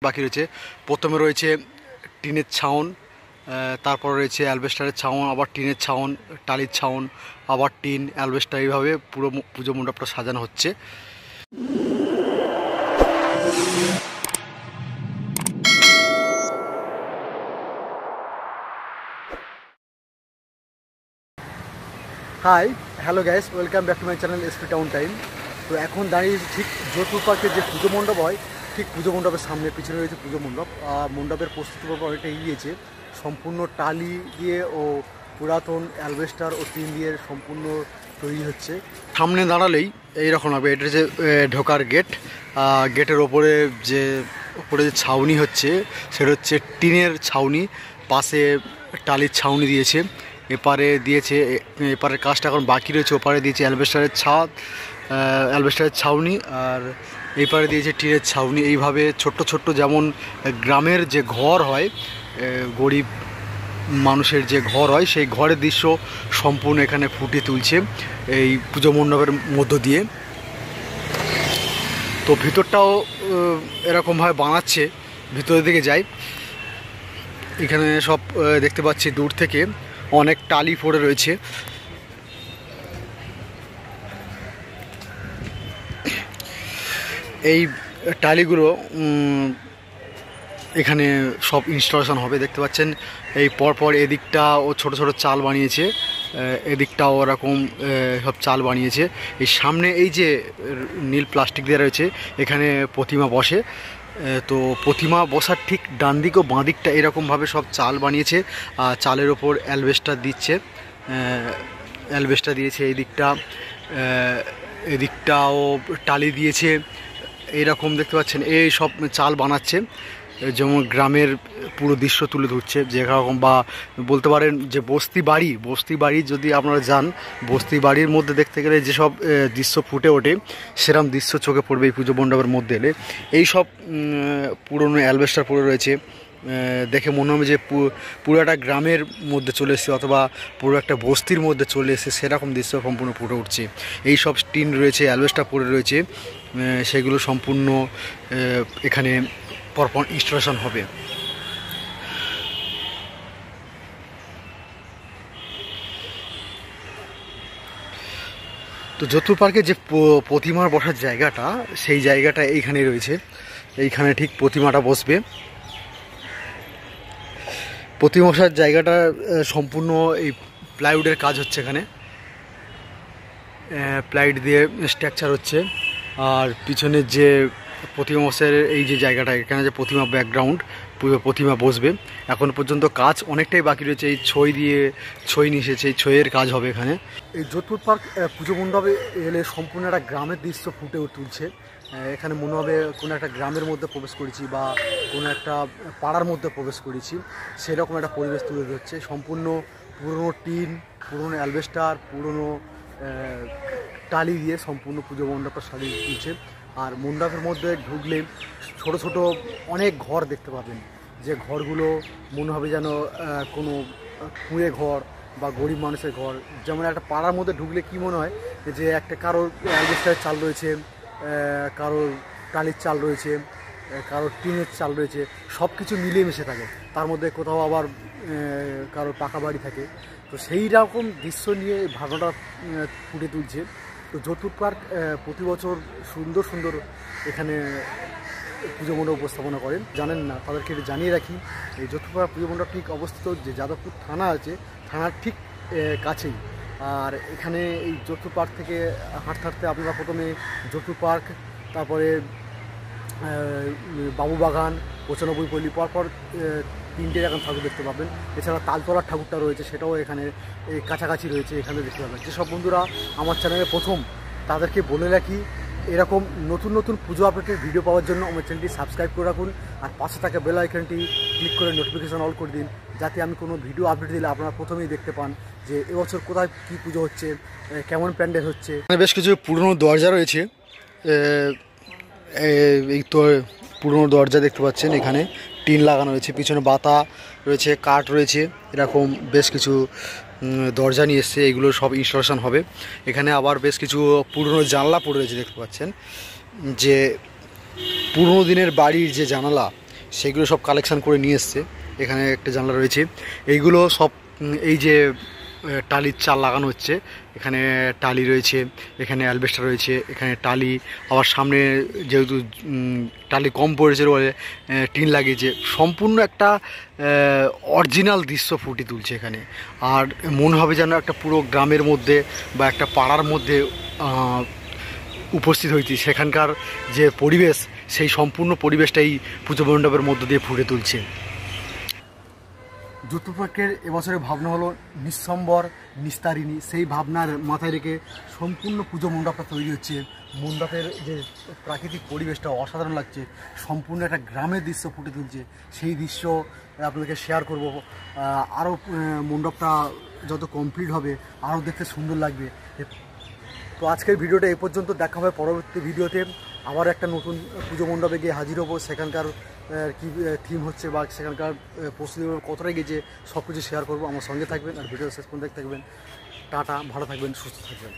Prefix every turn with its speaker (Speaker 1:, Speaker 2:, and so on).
Speaker 1: বাকি রয়েছে। প্রথমে রয়েছে টিনের ছাউন, তারপর রয়েছে অ্যালবেস্টারের ছাউন, আবার টিনের ছাউন, টালির ছাউন, আবার টিন, অ্যালবেস্টার, এইভাবে পুরো পুজো মণ্ডপটা সাজানো হচ্ছে। Hi, hello guys, welcome back to my channel SP town time. তো এখন দাঁড়িয়ে ঠিক যোধপুর পার্কের যে পুজো মণ্ডপ হয়, ঠিক পুজো মণ্ডপের সামনে পিছনে রয়েছে পুজো মণ্ডপ। মণ্ডপের প্রস্তুতি পর্ব অনেকটা এগিয়েছে, সম্পূর্ণ টালি দিয়ে ও পুরাতন অ্যালবেস্টার ও টিন দিয়ে সম্পূর্ণ তৈরি হচ্ছে। সামনে দাঁড়ালেই এইরকম হবে, এটা যে ঢোকার গেট, গেটের ওপরে যে ছাউনি হচ্ছে সেটা হচ্ছে টিনের ছাউনি, পাশে টালির ছাউনি দিয়েছে, এপারে দিয়েছে, এপারের কাজটা এখন বাকি রয়েছে, ওপারে দিয়েছে অ্যালবেস্টারের ছাদ, অ্যালবেস্টারের ছাউনি, আর এইপারে দিয়েছে টিনের ছাউনি। এইভাবে ছোট্ট ছোট্ট যেমন গ্রামের যে ঘর হয়, গরিব মানুষের যে ঘর হয়, সেই ঘরের দৃশ্য সম্পূর্ণ এখানে ফুটিয়ে তুলছে এই পুজো মণ্ডপের মধ্য দিয়ে। তো ভিতরটাও এরকমভাবে বানাচ্ছে, ভিতরের দিকে যাই, এখানে সব দেখতে পাচ্ছি দূর থেকে অনেক টালি পড়ে রয়েছে। এই টালিগুলো এখানে সব ইনস্টলেশন হবে, দেখতে পাচ্ছেন। এই পরপর এদিকটা ও ছোট ছোট চাল বানিয়েছে, এদিকটাও ওরকম সব চাল বানিয়েছে। এই সামনে এই যে নীল প্লাস্টিক দেওয়া রয়েছে, এখানে প্রতিমা বসে। তো প্রতিমা বসার ঠিক ডান দিক ও বাঁ দিকটা এরকমভাবে সব চাল বানিয়েছে, চালের ওপর অ্যালবেস্টার দিচ্ছে, অ্যালবেস্টার দিয়েছে। এই দিকটা এদিকটাও টালি দিয়েছে, এইরকম দেখতে পাচ্ছেন। এই সব চাল বানাচ্ছে, যেমন গ্রামের পুরো দৃশ্য তুলে ধরছে যেরকম, বা বলতে পারেন যে বস্তি বাড়ি যদি আপনারা যান, বস্তি বাড়ির মধ্যে দেখতে গেলে যেসব দৃশ্য ফুটে ওঠে, সেরকম দৃশ্য চোখে পড়বে এই পুজো মণ্ডপের মধ্যে এলে। এই সব পুরনো অ্যালবেস্টার পড়ে রয়েছে, দেখে মনে হবে যে পুরো একটা গ্রামের মধ্যে চলে এসেছে, অথবা পুরো একটা বস্তির মধ্যে চলে এসেছে, সেরকম দৃশ্য সম্পূর্ণ ফুটে উঠছে। এই সব টিন রয়েছে, অ্যালবেস্টার পড়ে রয়েছে, সেগুলো সম্পূর্ণ এখানে পরপর ইনস্টলেশন হবে। তো যোধপুর পার্কে যে প্রতিমার বসার জায়গাটা, সেই জায়গাটা এইখানে রয়েছে, এইখানে ঠিক প্রতিমাটা বসবে। প্রতিমা বসার জায়গাটা সম্পূর্ণ এই প্লাইউডের কাজ হচ্ছে, এখানে প্লাইউড দিয়ে স্ট্রাকচার হচ্ছে। আর পিছনের যে প্রতিমা বসার এই যে জায়গাটা, এখানে যে প্রতিমা ব্যাকগ্রাউন্ড, প্রতিমা বসবে, এখন পর্যন্ত কাজ অনেকটাই বাকি রয়েছে। এই ছই নিয়ে এসেছে, এই ছইয়ের কাজ হবে এখানে। এই যোধপুর পার্ক পুজো মণ্ডপে এলে সম্পূর্ণ একটা গ্রামের দৃশ্য ফুটে তুলছে। এখানে মনে হবে কোনো একটা গ্রামের মধ্যে প্রবেশ করেছি, বা কোনো একটা পাড়ার মধ্যে প্রবেশ করেছি, সেরকম একটা পরিবেশ তুলে ধরছে। সম্পূর্ণ পুরনো টিন, পুরনো অ্যালবেস্টার, পুরনো টালি দিয়ে সম্পূর্ণ পুজো মণ্ডপটা সাজিয়ে তুলছে। আর মণ্ডপের মধ্যে ঢুকলে ছোট ছোট অনেক ঘর দেখতে পাবেন, যে ঘরগুলো মনে হবে যেন কোনো কুঁড়ে ঘর বা গরিব মানুষের ঘর। যেমন একটা পাড়ার মধ্যে ঢুকলে কি মনে হয় যে একটা কারোর অ্যালবেস্টারের চাল রয়েছে, কারোর টালির চাল রয়েছে, কারোর টিনের চাল রয়েছে, সব কিছু মিলিয়ে মিশে থাকে। তার মধ্যে কোথাও আবার কারোর পাকা বাড়ি থাকে। তো সেই রকম দৃশ্য নিয়ে ভাবনাটা ফুটে তুলছে। তো যোধপুর পার্ক প্রতি বছর সুন্দর সুন্দর এখানে পুজো মণ্ডপ উপস্থাপনা করেন। জানেন না, তাদেরকে জানিয়ে রাখি, এই যোধপুর পার্ক পুজো মণ্ডপ ঠিক অবস্থিত যে যাদবপুর থানা আছে, থানার ঠিক কাছেই। আর এখানে এই যোধপুর পার্ক থেকে হাঁটতে হাঁটতে আপনারা প্রথমে যোধপুর পার্ক, তারপরে বাবুবাগান, 95 পল্লী, পরপর তিনটে এখন ঠাকুর দেখতে পাবেন। এছাড়া তালতলার ঠাকুরটা রয়েছে, সেটাও এখানে কাছাকাছি রয়েছে, এখানে দেখতে পাবেন। যেসব বন্ধুরা আমার চ্যানেলে প্রথম, তাদেরকে বলে রাখি, এরকম নতুন নতুন পুজো আপডেটের ভিডিও পাওয়ার জন্য আমার চ্যানেলটি সাবস্ক্রাইব করে রাখুন, আর পাশে থাকা বেল আইকনটি ক্লিক করে নোটিফিকেশান অল করে দিন, যাতে আমি কোনো ভিডিও আপডেট দিলে আপনারা প্রথমেই দেখতে পান যে এবছর কোথায় কী পুজো হচ্ছে, কেমন প্যান্ডেল হচ্ছে। বেশ কিছু পুরনো দরজা রয়েছে, এই তো পুরনো দরজা দেখতে পাচ্ছেন, এখানে টিন লাগানো রয়েছে, পিছনে বাতা রয়েছে, কাঠ রয়েছে, এরকম বেশ কিছু দরজা নিয়ে এসছে, এইগুলো সব ইনস্টলেশন হবে। এখানে আবার বেশ কিছু পুরনো জানলা পড়ে রয়েছে, দেখতে পাচ্ছেন যে পুরনো দিনের বাড়ির যে জানালা, সেগুলো সব কালেকশান করে নিয়ে এসছে। এখানে একটা জানলা রয়েছে, এইগুলো সব এই যে টালির চাল লাগানো হচ্ছে, এখানে টালি রয়েছে, এখানে অ্যালবেস্টার রয়েছে, এখানে টালি, আবার সামনে যেহেতু টালি কম পড়েছে বলে টিন লাগিয়েছে। সম্পূর্ণ একটা অরিজিনাল দৃশ্য ফুটিয়ে তুলছে এখানে। আর মনে হবে যেন একটা পুরো গ্রামের মধ্যে বা একটা পাড়ার মধ্যে উপস্থিত হয়েছি। সেখানকার যে পরিবেশ, সেই সম্পূর্ণ পরিবেশটাই পুজো মণ্ডপের মধ্য দিয়ে ফুটে তুলছে। জ্যোতির্পক্ষের এবছরের ভাবনা হলো নিঃসম্বর নিস্তারিণী। সেই ভাবনার মাথায় রেখে সম্পূর্ণ পুজো মণ্ডপটা তৈরি হচ্ছে। মণ্ডপের যে প্রাকৃতিক পরিবেশটা অসাধারণ লাগছে, সম্পূর্ণ একটা গ্রামের দৃশ্য ফুটে তুলছে। সেই দৃশ্য আপনাদেরকে শেয়ার করব। আরও মণ্ডপটা যত কমপ্লিট হবে আরও দেখতে সুন্দর লাগবে। তো আজকের ভিডিওটা এই পর্যন্ত, দেখা হবে পরবর্তী ভিডিওতে। আবার একটা নতুন পুজো মণ্ডপে গিয়ে হাজির হবো। সেখানকার কী থিম হচ্ছে বা সেখানকার প্রস্তুতি কতটা গেছে সব কিছু শেয়ার করবো। আমার সঙ্গে থাকবেন আর ভিডিও শেষ পর্যন্ত দেখতে থাকবেন। টাটা, ভালো থাকবেন, সুস্থ থাকবেন।